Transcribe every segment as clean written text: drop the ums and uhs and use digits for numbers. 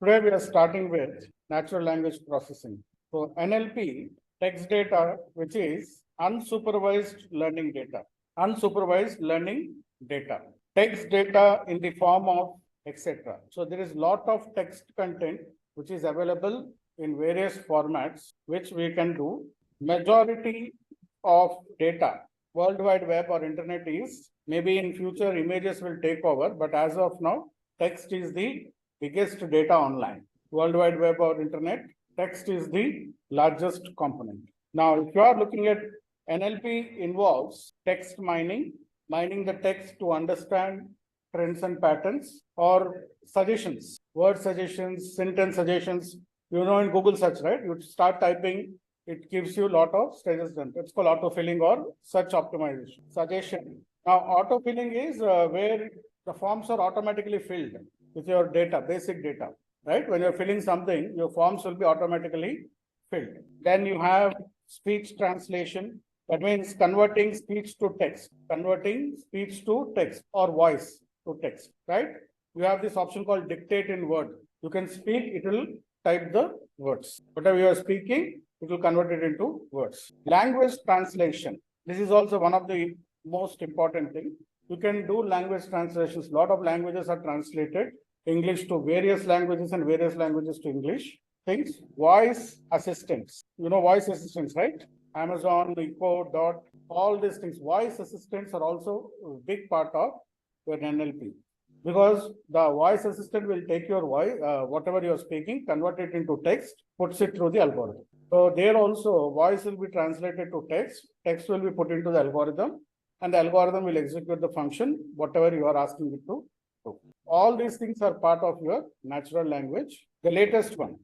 Today we are starting with natural language processing. So NLP, text data, which is unsupervised learning data. Unsupervised learning data. Text data in the form of etc. So there is lot of text content which is available in various formats, which we can do. Majority of data, World Wide Web or internet is, maybe in future images will take over, but as of now, text is the biggest data online. World Wide Web or internet, text is the largest component. Now, if you are looking at NLP involves text mining, mining the text to understand trends and patterns, or suggestions, word suggestions, sentence suggestions. You know, in Google search, right? You start typing, it gives you a lot of stages done. It's called autofilling or search optimization. Suggestion. Now, autofilling is where the forms are automatically filled with your data, basic data, right? When you're filling something, your forms will be automatically filled. Then you have speech translation. That means converting speech to text, converting speech to text or voice to text, right? You have this option called dictate in word. You can speak, it will type the words. Whatever you are speaking, it will convert it into words. Language translation. This is also one of the most important thing. You can do language translations. A lot of languages are translated. English to various languages and various languages to English. Things. Voice assistants. You know voice assistants, right? Amazon, Echo, Dot, all these things. Voice assistants are also a big part of your NLP. Because the voice assistant will take your voice, whatever you are speaking, convert it into text, puts it through the algorithm. So there also voice will be translated to text, text will be put into the algorithm, and the algorithm will execute the function, whatever you are asking it to do. All these things are part of your natural language. The latest one,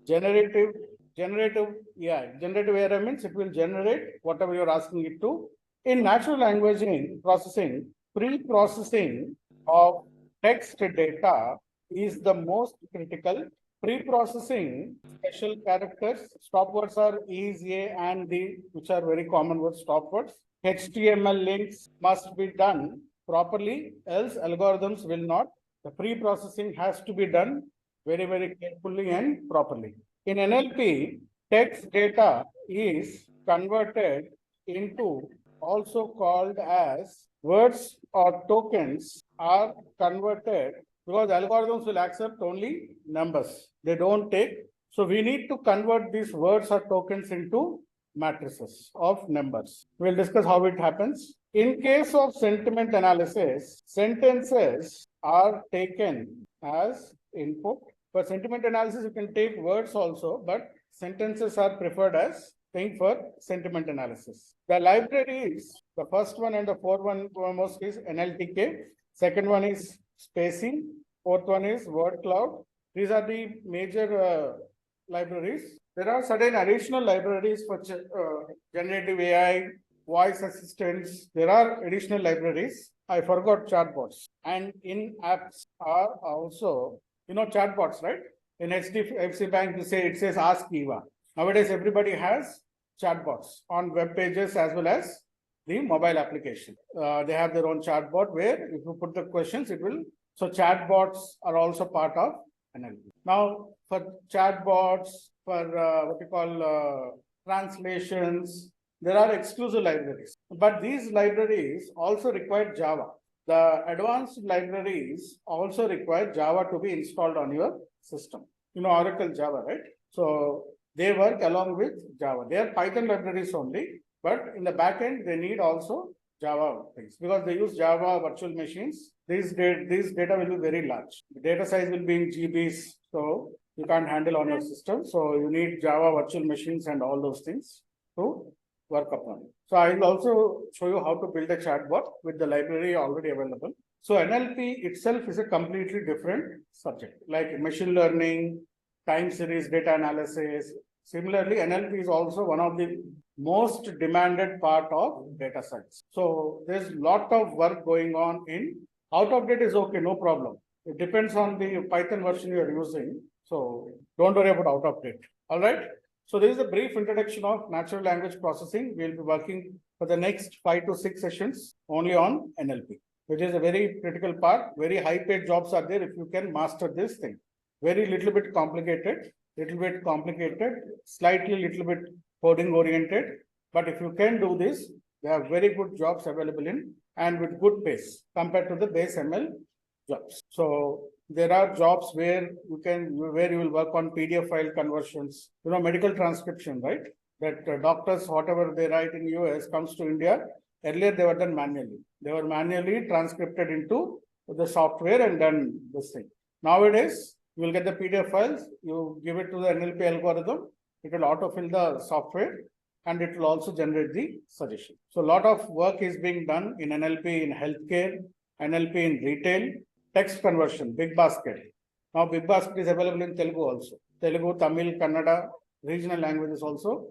generative AI. Generative AI means it will generate whatever you are asking it to. In natural language processing, pre-processing of text data is the most critical. Pre-processing special characters, stop words are is, a, and the, which are very common words, stop words. HTML links must be done properly, else algorithms will not. The pre-processing has to be done very, very carefully and properly. In NLP, text data is converted into, also called as, words or tokens are converted, because algorithms will accept only numbers. They don't take. So we need to convert these words or tokens into matrices of numbers. We'll discuss how it happens. In case of sentiment analysis, sentences are taken as input. For sentiment analysis, you can take words also, but sentences are preferred as thing for sentiment analysis. The libraries, the first one and the foremost is NLTK. Second one is spacing. Fourth one is word cloud. These are the major libraries. There are certain additional libraries for generative AI, voice assistants. There are additional libraries. I forgot chatbots. And in apps are also, you know, chatbots, right? In HDFC Bank, it says Ask Eva. Nowadays, everybody has chatbots on web pages as well as the mobile application. They have their own chatbot where if you put the questions, it will. So chatbots are also part of NLP. Now, for chatbots, for what we call translations, there are exclusive libraries. But these libraries also require Java. The advanced libraries also require Java to be installed on your system. You know, Oracle Java, right? So they work along with Java. They are Python libraries only, but in the backend, they need also Java things because they use Java virtual machines. These data will be very large. The data size will be in GBs, so you can't handle on your system. So you need Java virtual machines and all those things to work upon it. So I will also show you how to build a chatbot with the library already available. So NLP itself is a completely different subject, like machine learning, time series data analysis. Similarly, NLP is also one of the most demanded part of data science. So there's a lot of work going on in out of date is okay, no problem. It depends on the Python version you are using. So don't worry about out of date. All right. So this is a brief introduction of natural language processing. We'll be working for the next 5 to 6 sessions only on NLP, which is a very critical part. Very high paid jobs are there if you can master this thing. very little bit complicated, slightly little bit coding oriented. But if you can do this, there are very good jobs available in and with good pace compared to the base ML jobs. So there are jobs where you will work on PDF file conversions, medical transcription, right? That doctors, whatever they write in US comes to India. Earlier they were done manually. They were manually transcribed into the software and done this thing. Nowadays, you will get the PDF files, you give it to the NLP algorithm, it will autofill the software and it will also generate the suggestion. So a lot of work is being done in NLP in healthcare, NLP in retail, text conversion, Big Basket. Now Big Basket is available in Telugu also. Telugu, Tamil, Kannada, regional languages also.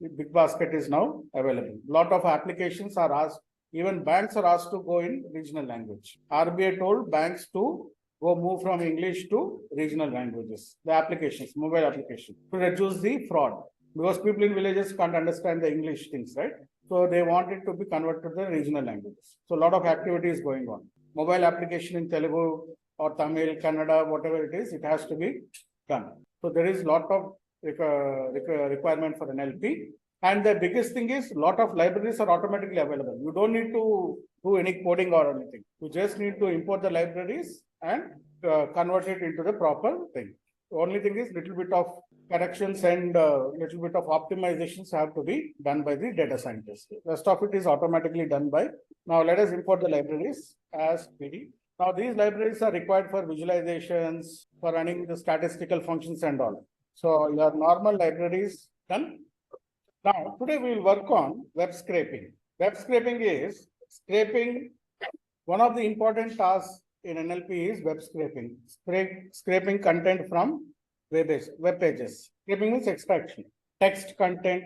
Big Basket is now available. Lot of applications are asked, even banks are asked to go in regional language. RBI told banks to move from English to regional languages, the applications, mobile applications, to reduce the fraud. Because people in villages can't understand the English things, right? So they want it to be converted to the regional languages. So a lot of activity is going on. Mobile application in Telugu or Tamil, Kannada, whatever it is, it has to be done. So there is a lot of requirement for NLP. And the biggest thing is, a lot of libraries are automatically available. You don't need to do any coding or anything. You just need to import the libraries and convert it into the proper thing. The only thing is little bit of corrections and little bit of optimizations have to be done by the data scientist. The rest of it is automatically done by. Now let us import the libraries as PD. Now these libraries are required for visualizations, for running the statistical functions and all. So your normal libraries done. Now today we will work on web scraping. Web scraping is scraping. One of the important tasks in NLP is web scraping. Scraping content from web pages. Scraping means extraction. Text content,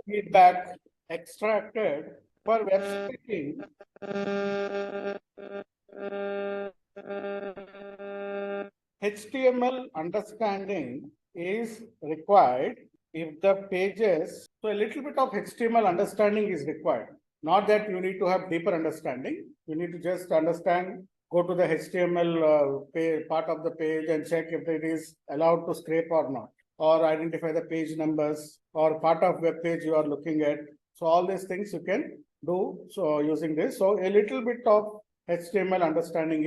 feedback extracted for web scraping. HTML understanding is required if the pages, so a little bit of HTML understanding is required. Not that you need to have deeper understanding. You need to just understand, go to the HTML part of the page and check if it is allowed to scrape or not, or identify the page numbers or part of web page you are looking at. So all these things you can do so using this. So a little bit of HTML understanding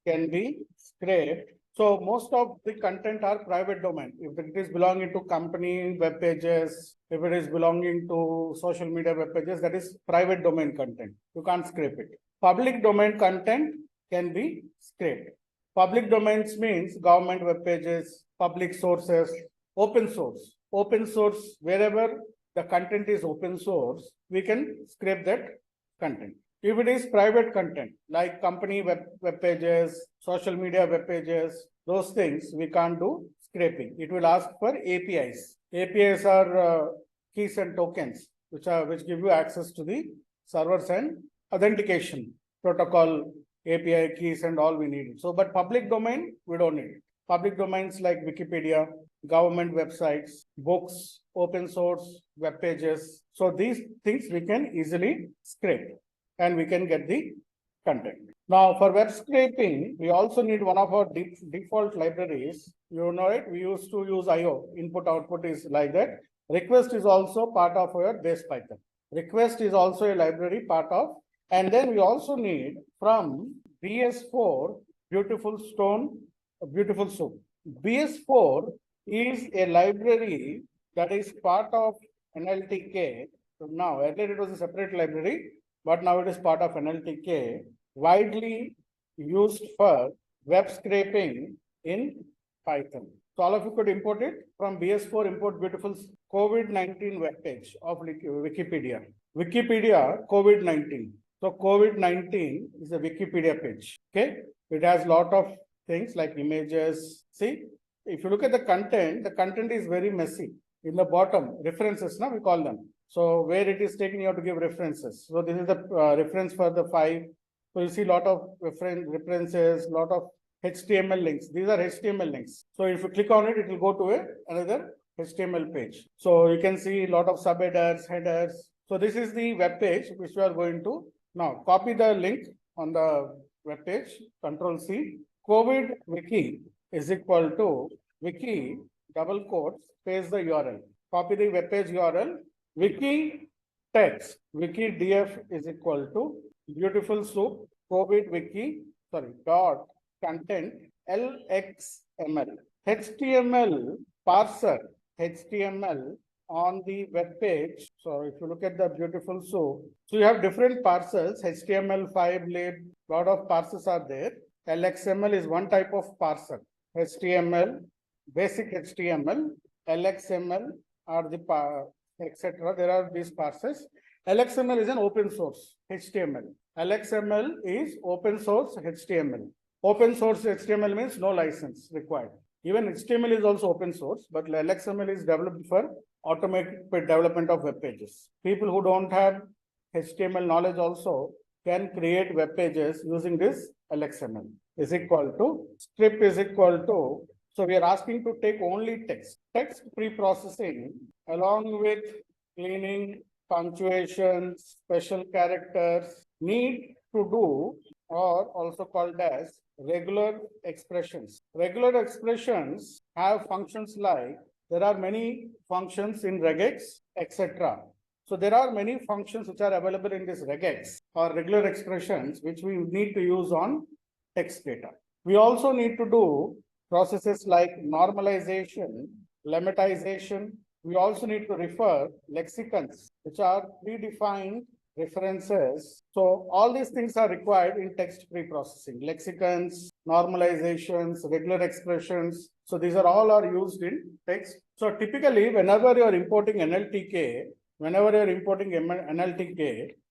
can be scraped. So most of the content are private domain. If it is belonging to company web pages, if it is belonging to social media web pages, that is private domain content. You can't scrape it. Public domain content can be scraped. Public domains means government web pages, public sources, open source. Open source, wherever the content is open source, we can scrape that content. If it is private content, like company web pages, social media web pages, those things, we can't do scraping. It will ask for APIs. APIs are keys and tokens, which give you access to the servers and authentication protocol, API keys and all we need. So, but public domain, we don't need it. Public domains like Wikipedia, government websites, books, open source web pages. So these things we can easily scrape and we can get the content. Now for web scraping, we also need one of our default libraries. You know it, we used to use IO, input output is like that. Request is also part of our base Python. Request is also a library part of, and then we also need from BS4, beautiful stone, beautiful soup. BS4 is a library that is part of NLTK. So now, earlier it was a separate library, but now it is part of NLTK, widely used for web scraping in Python. So all of you could import it from BS4, import beautiful COVID-19 web page of Wikipedia. Wikipedia COVID-19. So COVID-19 is a Wikipedia page. Okay, it has a lot of things like images. See, if you look at the content is very messy. In the bottom, references, now we call them. So where it is taken, you have to give references. So this is the reference for the 5. So you see a lot of references, lot of HTML links. These are HTML links. So if you click on it, it will go to another HTML page. So you can see a lot of subheaders, headers. So this is the web page which we are going to now copy the link on the web page. Control C. COVID wiki is equal to wiki double quotes paste the URL. Copy the web page URL. Wiki text wiki df is equal to beautiful soup COVID wiki dot content LXML. HTML parser HTML on the web page. So if you look at the beautiful soup, so you have different parsers, HTML5 lib, lot of parsers are there. LXML is one type of parser. HTML, basic HTML, LXML are the etc. There are these parsers. LXML is an open source HTML. LXML is open source HTML. Open source HTML means no license required. Even HTML is also open source, but LXML is developed for automatic development of web pages. People who don't have HTML knowledge also can create web pages using this LXML. Is equal to script is equal to, so we are asking to take only text. Text pre-processing along with cleaning, punctuation, special characters need to do, or also called as regular expressions. Regular expressions have functions like, there are many functions in regex, etc. So there are many functions which are available in this regex or regular expressions which we need to use on text data. We also need to do processes like normalization, lemmatization. We also need to refer lexicons, which are predefined references. So all these things are required in text pre-processing. Lexicons, normalizations, regular expressions. So these are all are used in text. So typically, whenever you are importing NLTK,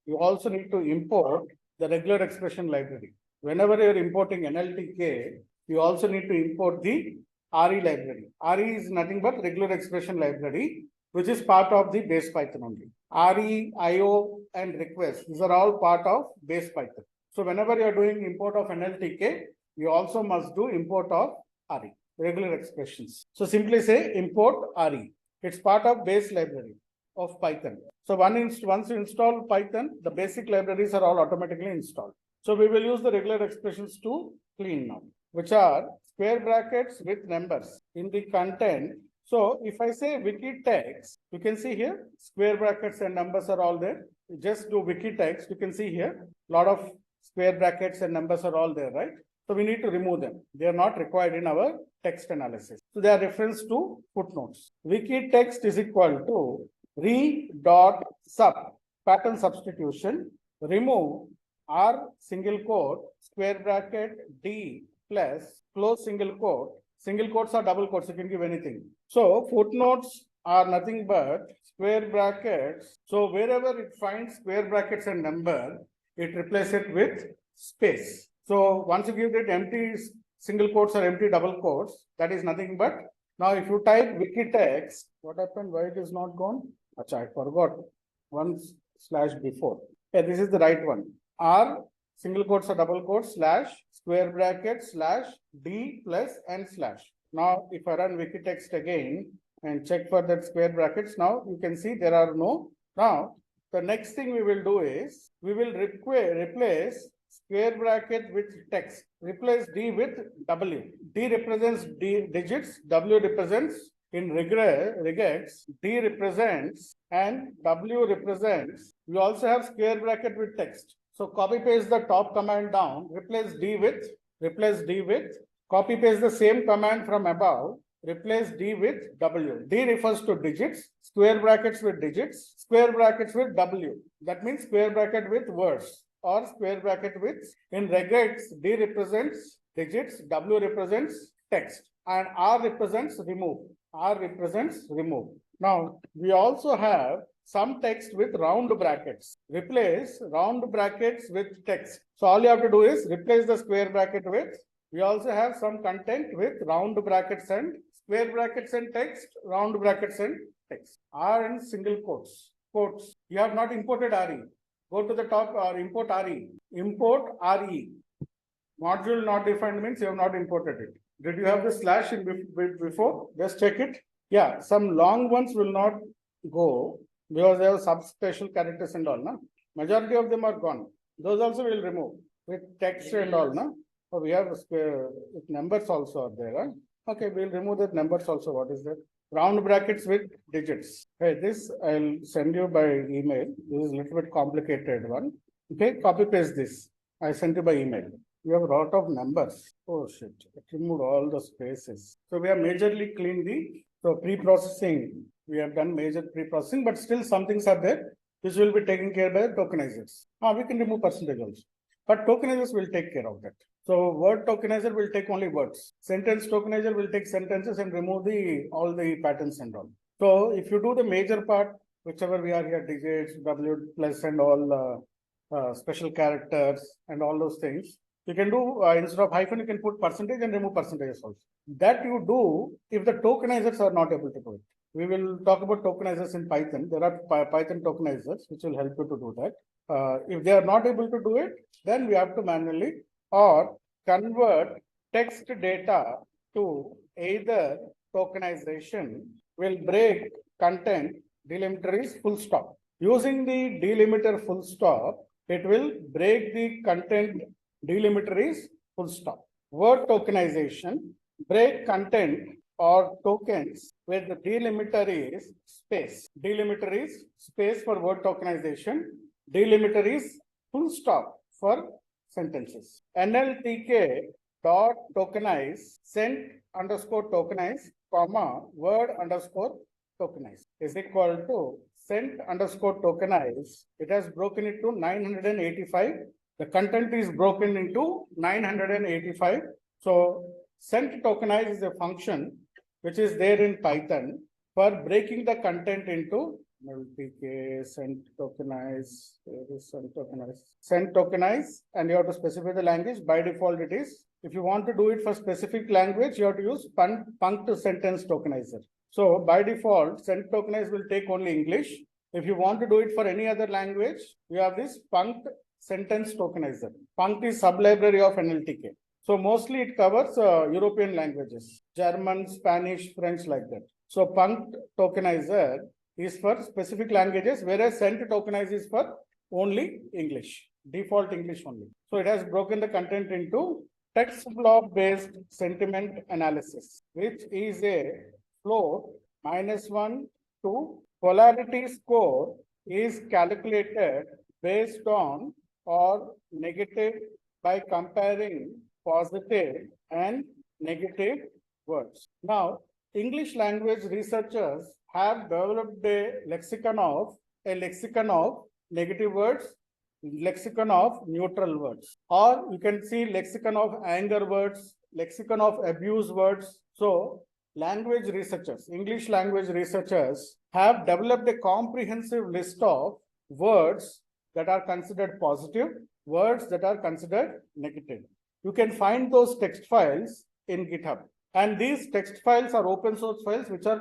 you also need to import the regular expression library. Whenever you are importing NLTK, you also need to import the RE library. RE is nothing but regular expression library, which is part of the base Python only. RE, IO, and request, these are all part of base Python. So whenever you are doing import of NLTK, you also must do import of RE, regular expressions. So simply say import RE. It's part of base library of Python. So once you install Python, the basic libraries are all automatically installed. So we will use the regular expressions to clean now, which are square brackets with numbers in the content. So if I say wiki text, you can see here square brackets and numbers are all there. You just do wiki text, you can see here a lot of square brackets and numbers are all there, right? So we need to remove them. They are not required in our text analysis. So they are reference to footnotes. Wiki text is equal to re.sub, pattern substitution, remove R single quote, square bracket, D plus close single quote. Single quotes or double quotes, you can give anything. So footnotes are nothing but square brackets. So wherever it finds square brackets and number, it replaces it with space. So once you give it empty single quotes or empty double quotes, that is nothing but, now if you type wiki text, what happened? Why it is not gone? Achha, I forgot one slash before. Yeah, this is the right one. R single quotes or double quotes slash square bracket slash D plus and slash. Now, if I run wiki text again and check for that square brackets, now you can see there are no. Now, the next thing we will do is we will replace square bracket with text. Replace D with W. D represents D digits, W represents in regex, D represents and W represents. We also have square bracket with text. So copy paste the top command down, replace D with, copy paste the same command from above, replace D with W. D refers to digits, square brackets with digits, square brackets with W. That means square bracket with words or square bracket with, in regex, D represents digits, W represents text and R represents remove. Now, we also have some text with round brackets. Replace round brackets with text. So all you have to do is replace the square bracket with. We also have some content with round brackets and square brackets and text, round brackets and text. R and single quotes. You have not imported RE. Go to the top or import RE. Import RE. Module not defined means you have not imported it. Did you have the slash in before? Just check it. Yeah, some long ones will not go because they have subspecial characters and all. Na? Majority of them are gone. Those also will remove with text and all. Na? Oh, we have numbers also are there. Huh? Okay, we'll remove the numbers also. What is that? Round brackets with digits. Hey, this I'll send you by email. This is a little bit complicated one. Okay, copy paste this. I sent you by email. We have a lot of numbers. Oh shit, it removed all the spaces. So we have majorly cleaned so pre-processing. We have done major pre-processing, but still some things are there which will be taken care by the tokenizers. We can remove percentage also. But tokenizers will take care of that. So word tokenizer will take only words. Sentence tokenizer will take sentences and remove all the patterns and all. So if you do the major part, whichever we are here, digits, W plus and all special characters and all those things, you can do instead of hyphen, you can put percentage and remove percentages also. That you do if the tokenizers are not able to do it. We will talk about tokenizers in Python. There are Python tokenizers which will help you to do that. If they are not able to do it, then we have to manually or convert text data to either tokenization will break content delimiter is full stop. Using the delimiter full stop, it will break the content delimiter is full stop. Word tokenization, break content or tokens where the delimiter is space. Delimiter is space for word tokenization. Delimiter is full stop for sentences. NLTK dot tokenize sent underscore tokenize comma word underscore tokenize is equal to sent underscore tokenize. It has broken it to 985. The content is broken into 985. So sent tokenize is a function which is there in Python for breaking the content into LTK, sent tokenize, sent tokenize, and you have to specify the language. By default, it is. If you want to do it for specific language, you have to use punct sentence tokenizer. So by default, sent tokenize will take only English. If you want to do it for any other language, you have this punct sentence tokenizer. Punct is sublibrary of NLTK. So mostly it covers European languages, German, Spanish, French, like that. So punct tokenizer is for specific languages, whereas sent tokenize is for only English, default English only. So it has broken the content into text block based sentiment analysis, which is a float -1 to polarity score is calculated based on or negative by comparing positive and negative words. Now, English language researchers have developed a lexicon of negative words, lexicon of neutral words, or you can see lexicon of anger words, lexicon of abuse words. So language researchers, English language researchers have developed a comprehensive list of words that are considered positive, words that are considered negative. You can find those text files in GitHub. And these text files are open source files which are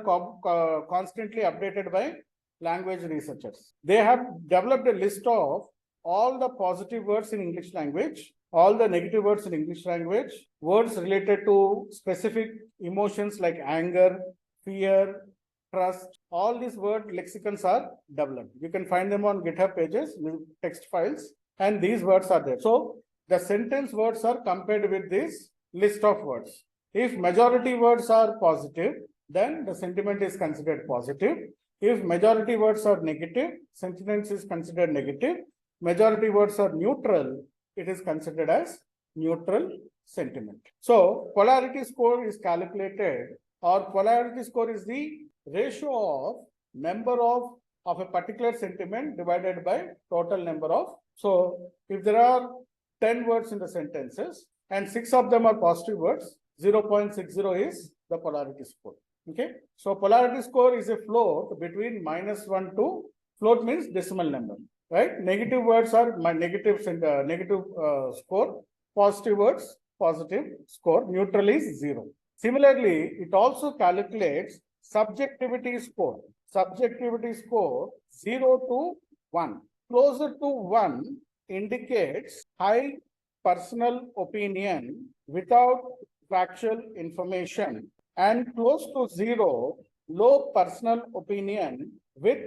constantly updated by language researchers. They have developed a list of all the positive words in English language, all the negative words in English language, words related to specific emotions like anger, fear, trust. All these word lexicons are developed. You can find them on GitHub pages with text files, and these words are there. So the sentence words are compared with this list of words. If majority words are positive, then the sentiment is considered positive. If majority words are negative, sentiment is considered negative. Majority words are neutral, it is considered as neutral sentiment. So polarity score is calculated, or polarity score is the ratio of number of a particular sentiment divided by total number of. So if there are 10 words in the sentences and 6 of them are positive words, 0.60 is the polarity score. Okay. So polarity score is a float between -1 to, float means decimal number, right? Negative words are negative score, positive words, positive score, neutral is 0. Similarly, it also calculates subjectivity score. Subjectivity score 0 to 1. Closer to 1 indicates high personal opinion without factual information, and close to 0, low personal opinion with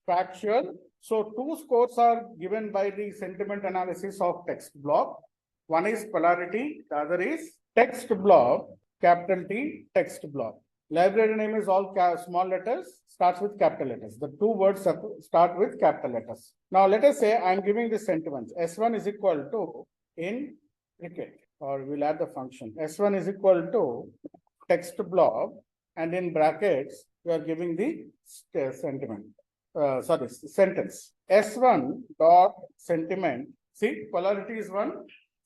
factual. So two scores are given by the sentiment analysis of text block. One is polarity, the other is text blob, capital T, text blob. Library name is all small letters, starts with capital letters. The two words start with capital letters. Now let us say I am giving the sentiments. S1 is equal to in cricket, or we'll add the function. S1 is equal to text blob, and in brackets we are giving the sentiment. Sentence. S1 dot sentiment. See, polarity is one,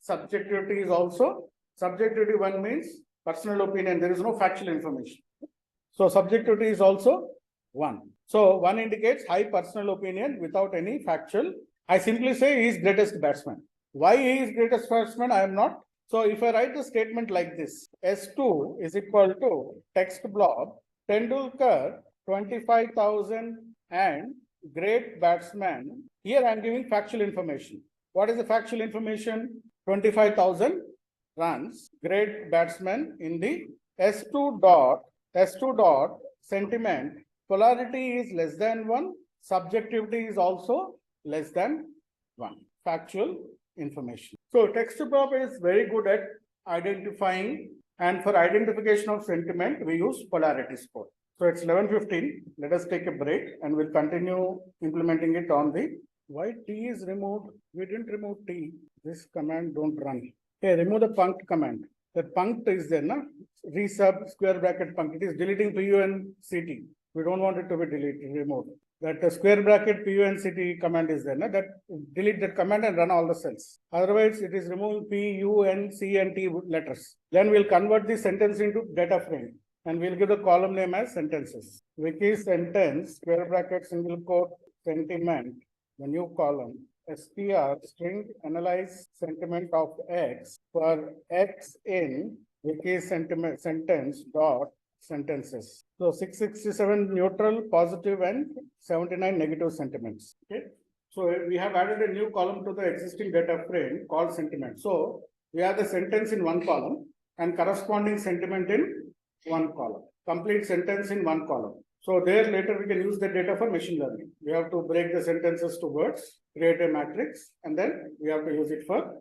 subjectivity is also. Subjectivity one means personal opinion. There is no factual information. So subjectivity is also one. So one indicates high personal opinion without any factual. I simply say he is greatest batsman. Why he is greatest batsman? I am not. So if I write a statement like this, S2 is equal to text blob, Tendulkar 25,000 and great batsman. Here I am giving factual information. What is the factual information? 25,000 runs, great batsman in the S2 dot sentiment. Polarity is less than 1. Subjectivity is also less than 1. Factual information. So text blob is very good at identifying, and for identification of sentiment, we use polarity score. So it's 11:15. Let us take a break and we'll continue implementing it on the why T is removed. We didn't remove T. This command don't run. Okay, remove the punct command. That punct is there, na? Resub square bracket punct. It is deleting PU and CT. We don't want it to be deleted, removed. That square bracket PU and CT command is there, na? That delete that command and run all the cells. Otherwise, it is remove P, U, and C and T letters. Then we'll convert the sentence into data frame, and we'll give the column name as sentences. Wiki sentence square bracket single quote sentiment. The new column. STR string analyze sentiment of X for X in wiki sentiment sentence dot sentences. So 667 neutral, positive, and 79 negative sentiments. Okay. So we have added a new column to the existing data frame called sentiment. So we have the sentence in one column and corresponding sentiment in one column. Complete sentence in one column. So there later we can use the data for machine learning. We have to break the sentences to words, create a matrix, and then we have to use it for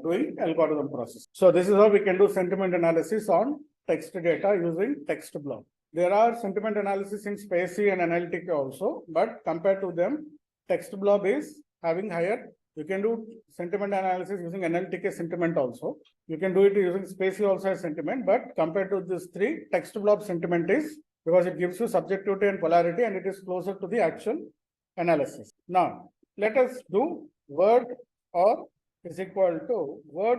doing algorithm process. So this is how we can do sentiment analysis on text data using text blob. There are sentiment analysis in Spacy and Analytica also, but compared to them, text blob is having higher. You can do sentiment analysis using Analytica sentiment also. You can do it using Spacy also as sentiment, but compared to these three, text blob sentiment is because it gives you subjectivity and polarity, and it is closer to the actual analysis. Now, let us do word or is equal to word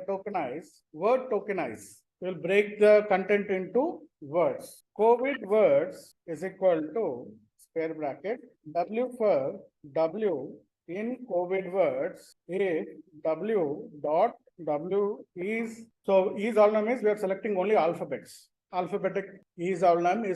tokenize. Word tokenize. We'll break the content into words. COVID words is equal to square bracket W for W in COVID words if W dot W is, so is all means we are selecting only alphabets. Alphabetic is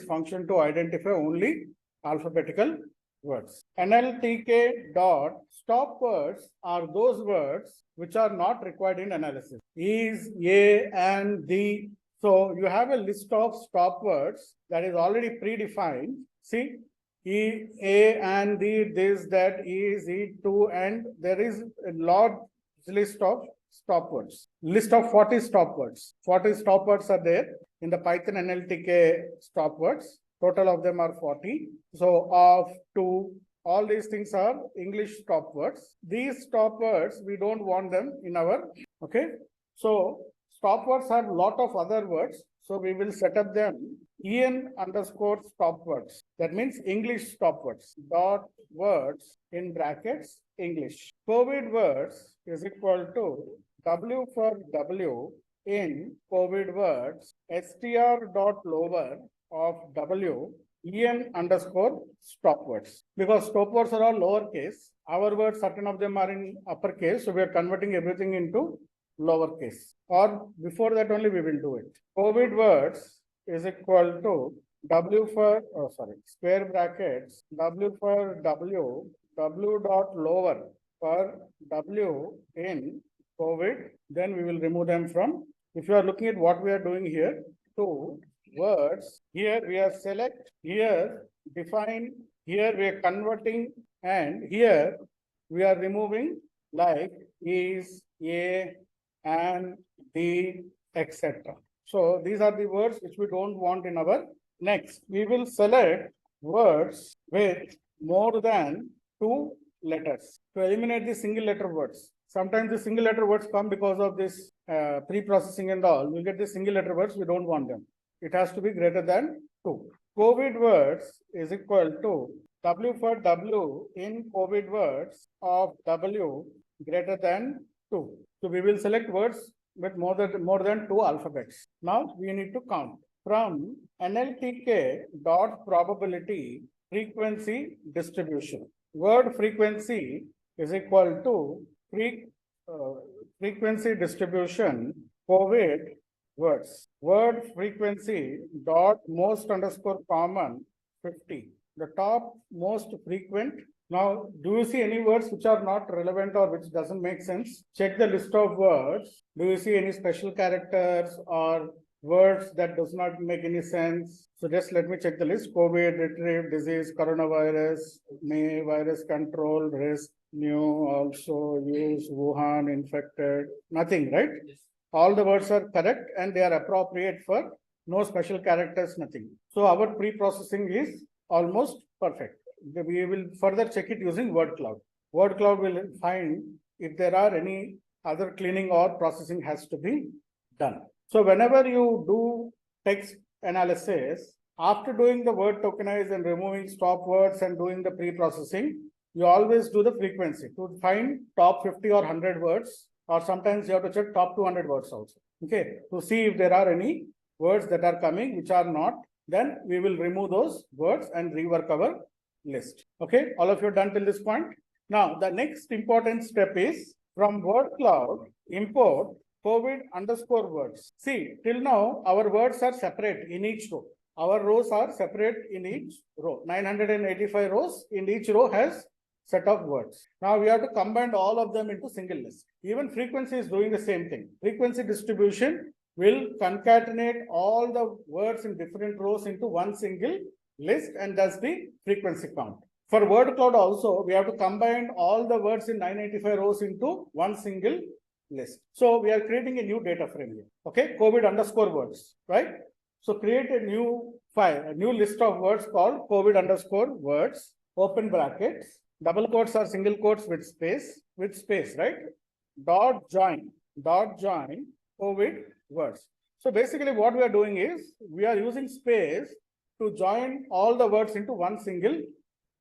function to identify only alphabetical words. NLTK dot stop words are those words which are not required in analysis. Is, a, and, the. So you have a list of stop words that is already predefined. See, e, a, and, the, this, that, is, it, to, and there is a large list of stop words. List of 40 stop words. 40 stop words are there in the Python NLTK stop words. Total of them are 40. So of, to, all these things are English stop words. These stop words, we don't want them in our, okay. So stop words have a lot of other words. So we will set up them en underscore stop words. That means English stop words. Dot words in brackets English. COVID words is equal to W for W in COVID words str dot lower of W en underscore stop words. Because stop words are all lowercase. Our words, certain of them are in uppercase. So we are converting everything into lowercase. Or before that only we will do it. COVID words is equal to W for, square brackets, W for W, W dot lower for W in COVID. Then we will remove them from, if you are looking at what we are doing here, to words, here we are select, here define, here we are converting, and here we are removing like is, A, and D, etc. So these are the words which we don't want in our. Next, we will select words with more than 2 letters to eliminate the single letter words. Sometimes the single letter words come because of this pre-processing and all. We get the single letter words, we don't want them. It has to be greater than 2. COVID words is equal to W for W in COVID words of W greater than 2. So we will select words with more than 2 alphabets. Now we need to count from NLTK dot probability frequency distribution. Word frequency is equal to frequency distribution COVID words. Word frequency dot most underscore common 50. The top most frequent. Now, do you see any words which are not relevant or which doesn't make sense? Check the list of words. Do you see any special characters or words that does not make any sense? So just let me check the list. COVID, retrieve, disease, coronavirus, May, virus control, risk, new, also, use, Wuhan, infected, nothing, right? Yes. All the words are correct and they are appropriate for no special characters, nothing. So our pre-processing is almost perfect. We will further check it using word cloud. Word cloud will find if there are any other cleaning or processing has to be done. So whenever you do text analysis, after doing the word tokenize and removing stop words and doing the pre-processing, you always do the frequency to find top 50 or 100 words, or sometimes you have to check top 200 words also. Okay, to see if there are any words that are coming which are not, then we will remove those words and rework our list. Okay, all of you are done till this point. Now, the next important step is from word cloud, import COVID underscore words. See, till now, our words are separate in each row. Our rows are separate in each row. 985 rows in each row has set of words. Now we have to combine all of them into single list. Even frequency is doing the same thing. Frequency distribution will concatenate all the words in different rows into one single list and does the frequency count. For word cloud also, we have to combine all the words in 985 rows into one single list. So we are creating a new data frame here. Okay, COVID underscore words, right? So create a new file, a new list of words called COVID underscore words, open brackets, double quotes or single quotes with space, right? Dot join COVID words. So basically what we are doing is we are using space to join all the words into one single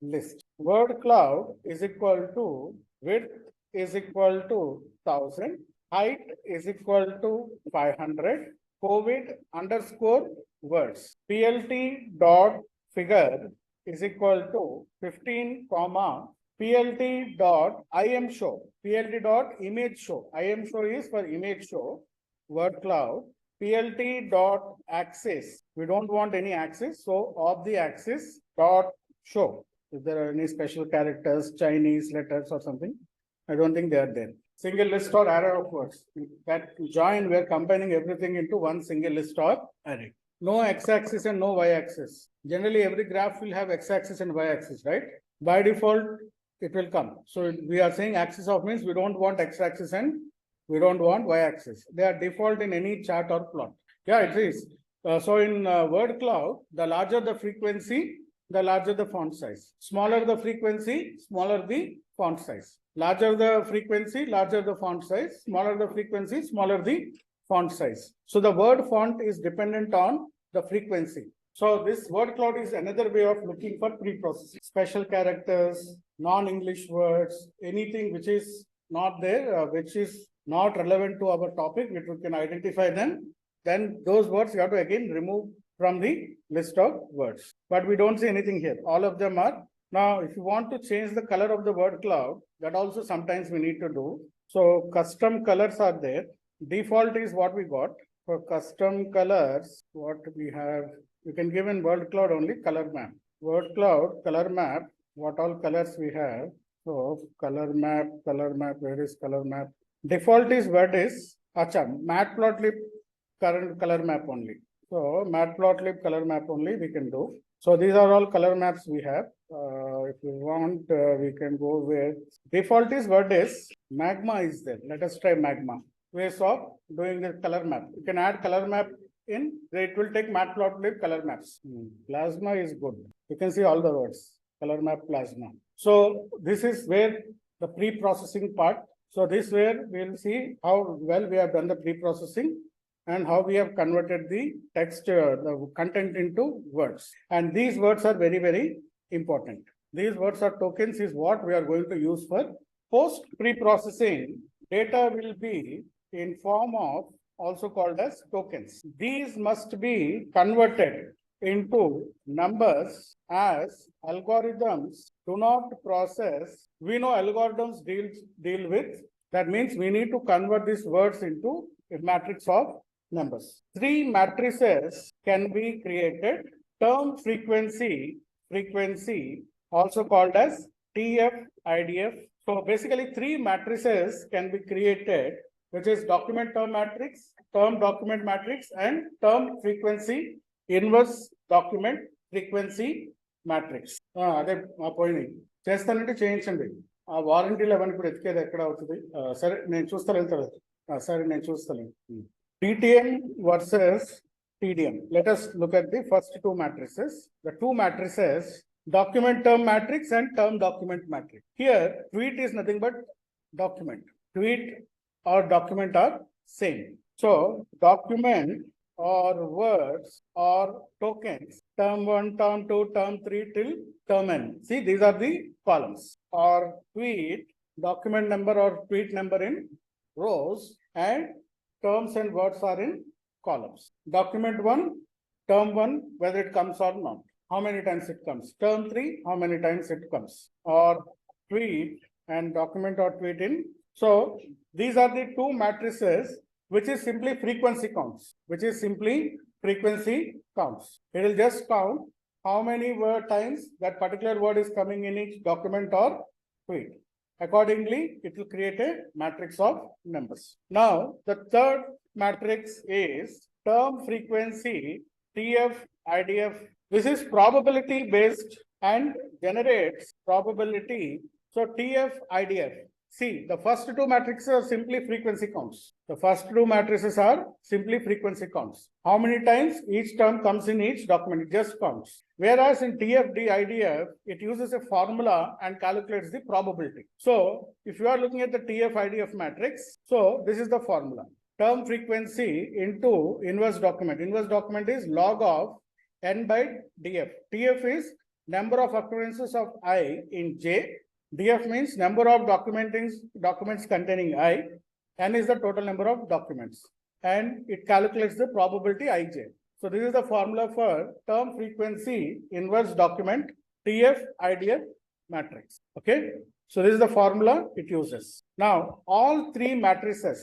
list. Word cloud is equal to width is equal to 1000, height is equal to 500, COVID underscore words. PLT dot figure is equal to 15 comma PLT dot IM show. PLT dot image show. IM show is for image show. Word cloud. PLT dot axis. We don't want any axis. So of the axis dot show. If there are any special characters, Chinese letters or something, I don't think they are there. Single list or array of words. That join, we are combining everything into one single list or array. No x-axis and no y-axis. Generally, every graph will have x-axis and y-axis, right? By default, it will come. So we are saying axis of means we don't want x-axis and we don't want y-axis. They are default in any chart or plot. Yeah, it is. So in word cloud, the larger the frequency, the larger the font size. Smaller the frequency, smaller the font size. Larger the frequency, larger the font size. Smaller the frequency, smaller the font size. So the word font is dependent on the frequency. So this word cloud is another way of looking for pre-processing. Special characters, non-English words, anything which is not there, which is not relevant to our topic, which we can identify them, then those words you have to again remove from the list of words. But we don't see anything here. All of them are. Now, if you want to change the color of the word cloud, that also sometimes we need to do. So custom colors are there. Default is what we got. For custom colors, what we have, you can give in word cloud only color map. Word cloud, color map, what all colors we have. So color map, where is color map? Default is what is, matplotlib current color map only. So matplotlib color map only we can do. So these are all color maps we have. If you want, we can go with default is what is Magma is there. Let us try magma. Ways of doing the color map. You can add color map in. It will take matplotlib color maps. Plasma is good. You can see all the words. Color map plasma. So this is where the pre-processing part. So this where we will see how well we have done the pre-processing and how we have converted the text, the content into words. And these words are very, very important. These words are tokens is what we are going to use for post pre-processing. Data will be in form of also called as tokens. These must be converted into numbers as algorithms do not process. We know algorithms deal with. That means we need to convert these words into a matrix of numbers. 3 matrices can be created. Term frequency, also called as TF, IDF. So basically 3 matrices can be created, which is document term matrix, term document matrix, and term frequency inverse document frequency matrix. అదే మా పోయినాయి చేస్తానంటే చేయించండి. ఆ వారంటీలు అవన్నీ ఇప్పుడు ఎతికేది ఎక్కడ అవుతుంది? సరే నేను చూస్తాను తర్వాత. సరే నేను చూస్తాను. DTM versus TDM. Let us look at the first 2 matrices. The 2 matrices, document term matrix and term document matrix. Here, tweet is nothing but document. Tweet or document are same. So, document or words or tokens, term 1, term 2, term 3 till term n. See, these are the columns. Or tweet, document number or tweet number in rows, and terms and words are in columns. Document 1, term 1, whether it comes or not. How many times it comes? Term 3, how many times it comes? Or tweet and document or tweet in. So these are the 2 matrices, which is simply frequency counts. It will just count how many word times that particular word is coming in each document or tweet. Accordingly, it will create a matrix of numbers. Now, the third matrix is term frequency, TF, IDF. This is probability based and generates probability. So, TF, IDF. See, the first 2 matrices are simply frequency counts. How many times each term comes in each document? It just counts. Whereas in TFD, IDF, it uses a formula and calculates the probability. So, if you are looking at the TF, IDF matrix, so this is the formula. Term frequency into inverse document. Inverse document is log of n by df. TF is number of occurrences of I in J. DF means number of documents containing I. N is the total number of documents. And it calculates the probability Ij. So this is the formula for term frequency inverse document TF, IDF matrix. Okay. So this is the formula it uses. Now, all 3 matrices,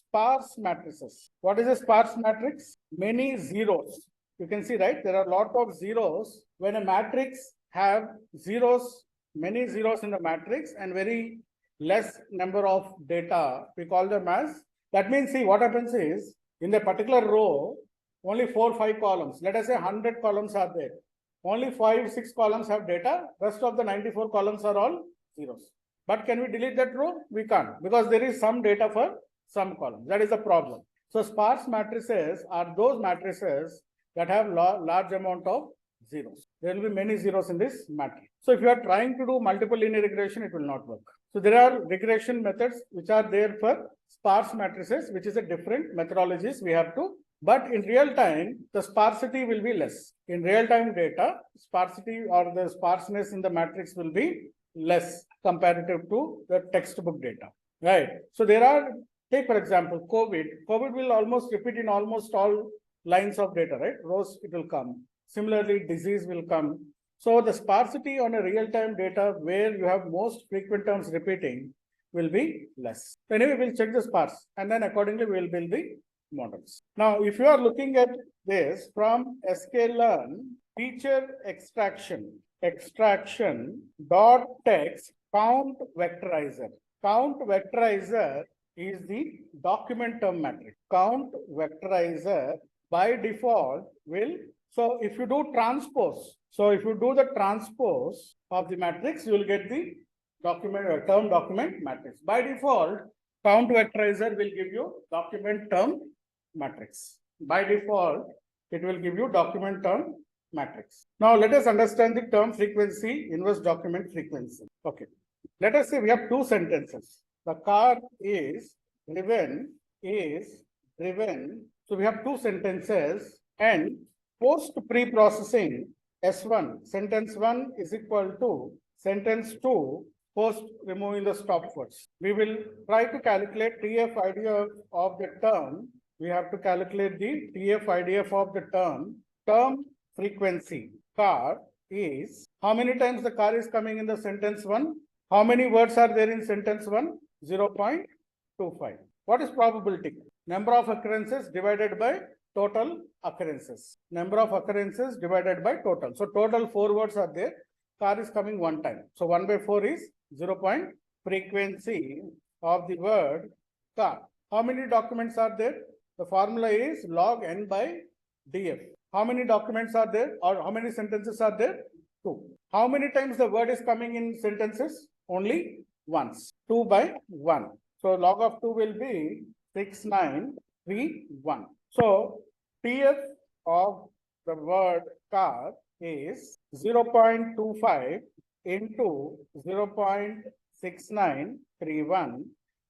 sparse matrices. What is a sparse matrix? Many zeros. You can see, right? There are a lot of zeros. When a matrix have zeros, many zeros in the matrix and very less number of data, we call them as, that means, see, what happens is, in the particular row, only 4, 5 columns, let us say 100 columns are there. Only 5, 6 columns have data, rest of the 94 columns are all zeros. But can we delete that row? We can't, because there is some data for some columns. That is the problem. So sparse matrices are those matrices that have large amount of zeros. There will be many zeros in this matrix. So if you are trying to do multiple linear regression, it will not work. So there are regression methods which are there for sparse matrices, which is a different methodologies we have to. But in real time, the sparsity will be less. In real time data, sparsity or the sparseness in the matrix will be less comparative to the textbook data, right? So there are, take for example, COVID will almost repeat in almost all lines of data, right? Rows it will come. Similarly, disease will come. So the sparsity on a real-time data where you have most frequent terms repeating will be less. So anyway, we'll check the sparse and then accordingly we will build the models. Now, if you are looking at this from sklearn feature extraction dot text count vectorizer. Count vectorizer is the document term matrix. Count vectorizer by default will, so if you do the transpose of the matrix, you will get the term document matrix. By default, count vectorizer will give you document term matrix. By default, it will give you document term matrix. Now let us understand the term frequency, inverse document frequency. Okay. Let us say we have two sentences. The car is driven. So we have two sentences, and post pre-processing S1, sentence 1 is equal to sentence 2 post removing the stop words. We will try to calculate TF-IDF of the term. We have to calculate the TF-IDF of the term frequency. Car is, how many times the car is coming in the sentence 1? How many words are there in sentence 1? 0.25. What is probability? Number of occurrences divided by total occurrences. Number of occurrences divided by total. So total 4 words are there. Car is coming 1 time. So 1 by 4 is 0. Frequency of the word car. How many documents are there? The formula is log n by df. How many documents are there, or how many sentences are there? 2. How many times the word is coming in sentences? Only once. 2 by 1. So log of 2 will be 6931. So TF of the word car is 0.25 into 0.6931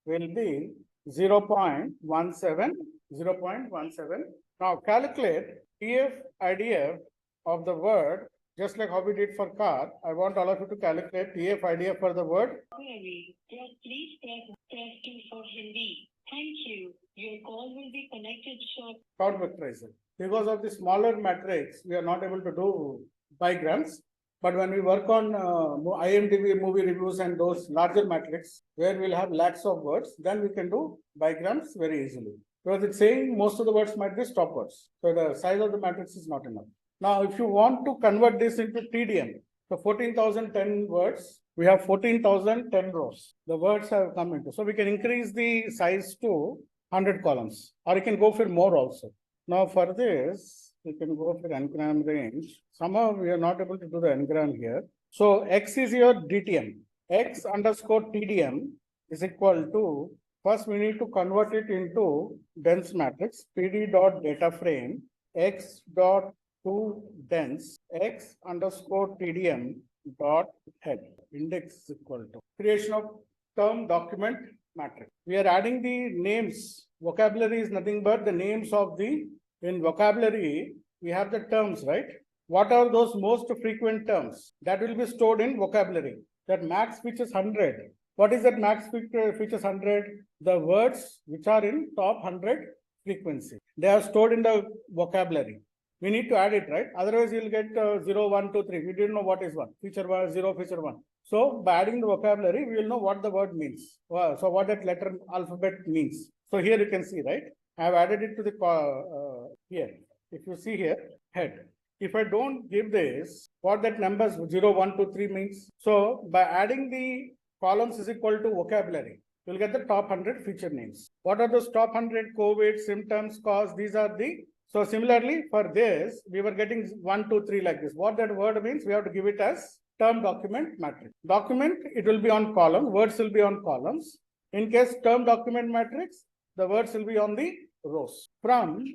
will be 0.17. Now calculate TF-IDF of the word, just like how we did for car. I want all of you to calculate TF-IDF for the word. Query. Please press 2 for Hindi. Thank you. Your call will be connected shortly. Count vectorizer. Because of the smaller matrix, we are not able to do bigrams. But when we work on IMDb movie reviews and those larger matrix, where we'll have lakhs of words, then we can do bigrams very easily. Because it's saying most of the words might be stop words. So the size of the matrix is not enough. Now, if you want to convert this into TDM, so 14,010 words, we have 14,010 rows. The words have come into. So we can increase the size to 100 columns, or you can go for more also. Now for this, we can go for n-gram range. Somehow we are not able to do the n-gram here. So X is your DTM. X underscore TDM is equal to, first we need to convert it into dense matrix, PD dot data frame, X dot to dense, X underscore TDM dot head. Index is equal to creation of term document matrix. We are adding the names. Vocabulary is nothing but the names of the, in vocabulary, we have the terms, right? What are those most frequent terms? That will be stored in vocabulary. That max features 100. What is that max features 100? The words which are in top 100 frequency. They are stored in the vocabulary. We need to add it, right? Otherwise, you'll get 0, 1, 2, 3. We didn't know what is 1. Feature 1, 0, feature 1. So by adding the vocabulary, we will know what the word means. So what that letter alphabet means. So here you can see, right? I have added it to the here. If you see here, head. If I don't give this, what that numbers 0, 1, 2, 3 means. So by adding the columns is equal to vocabulary, you'll get the top 100 feature names. What are those top 100? COVID, symptoms, cause, these are the. So similarly for this, we were getting 1, 2, 3 like this. What that word means, we have to give it as term document matrix. Document, it will be on column, words will be on columns. In case term document matrix, the words will be on the rows. From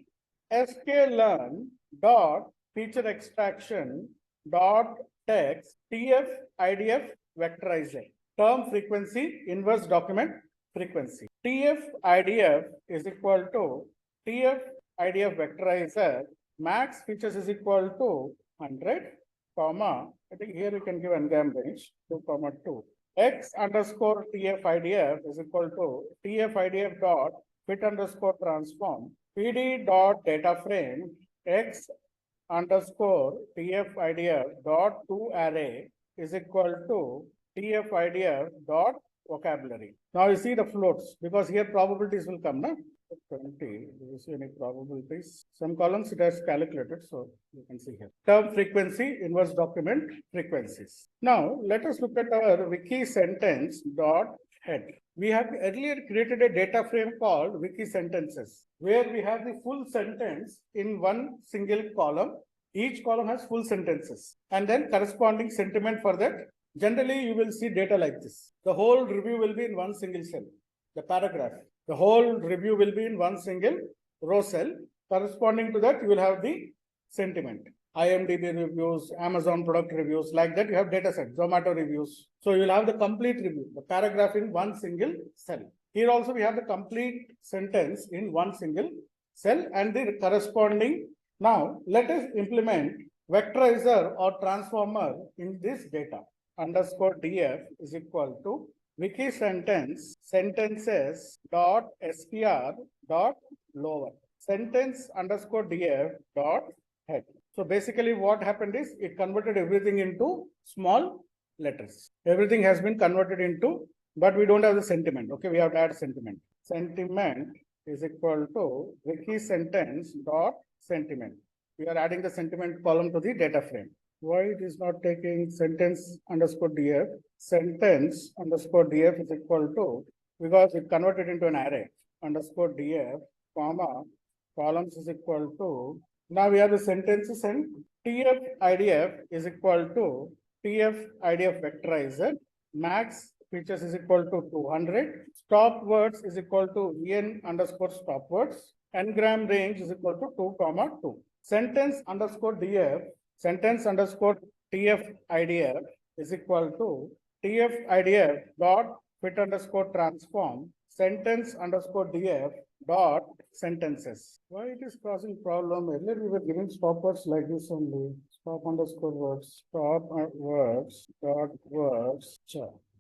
sklearn dot feature extraction dot text TF IDF vectorizer term frequency inverse document frequency. TF IDF is equal to TF IDF vectorizer max features is equal to 100 comma, I think here you can give n-gram range 2 comma 2. X underscore TF IDF is equal to TF IDF dot fit underscore transform PD dot data frame X underscore TF IDF dot to array is equal to TF IDF dot vocabulary. Now you see the floats, because here probabilities will come, no? 20. Do you see any probabilities? Some columns it has calculated, so you can see here. Term frequency, inverse document frequencies. Now let us look at our wiki sentence dot head. We have earlier created a data frame called wiki sentences, where we have the full sentence in one single column. Each column has full sentences and then corresponding sentiment for that Generally, you will see data like this. The whole review will be in one single cell, the paragraph. The whole review will be in one single row cell. Corresponding to that, you will have the sentiment. IMDb reviews, Amazon product reviews, like that you have data set, Zomato reviews. So you will have the complete review, the paragraph in one single cell. Here also we have the complete sentence in one single cell and the corresponding. Now let us implement vectorizer or transformer in this data. Underscore df is equal to wiki sentence sentences dot str dot lower sentence underscore df dot head. So basically what happened is it converted everything into small letters. Everything has been converted into, but we don't have the sentiment. Okay, we have to add sentiment. Sentiment is equal to wiki sentence dot sentiment. We are adding the sentiment column to the data frame. Why it is not taking sentence underscore df? Sentence underscore df is equal to, because it converted into an array, underscore df, comma, columns is equal to, now we have the sentences and tf idf is equal to tf idf vectorizer, max features is equal to 200, stop words is equal to en underscore stop words, n-gram range is equal to 2 comma 2. Sentence underscore df, sentence underscore tf idf is equal to tf idf dot fit underscore transform sentence underscore df dot sentences. Why it is causing problem? Earlier we were giving stop words like this only. Stop underscore words, stop words dot words.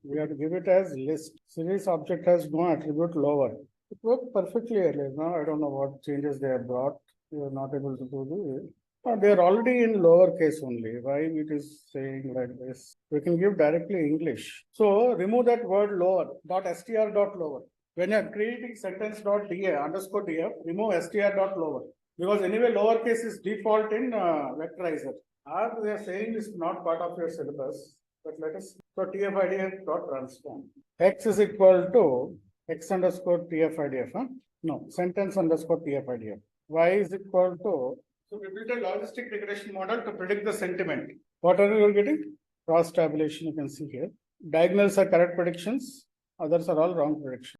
We have to give it as list. Series object has no attribute lower. It worked perfectly earlier. Now I don't know what changes they have brought. We are not able to do this. They are already in lowercase only. Why it is saying like this? We can give directly English. So remove that word lower, dot str dot lower. When you are creating sentence dot da underscore df, remove str dot lower. Because anyway, lowercase is default in vectorizer. Or they are saying is not part of your syllabus. But let us, so tf dot transform. X is equal to x underscore tf huh? No, sentence underscore tf. Y is equal to, so we built a logistic regression model to predict the sentiment. What are you getting? Cross tabulation, you can see here. Diagonals are correct predictions, others are all wrong predictions.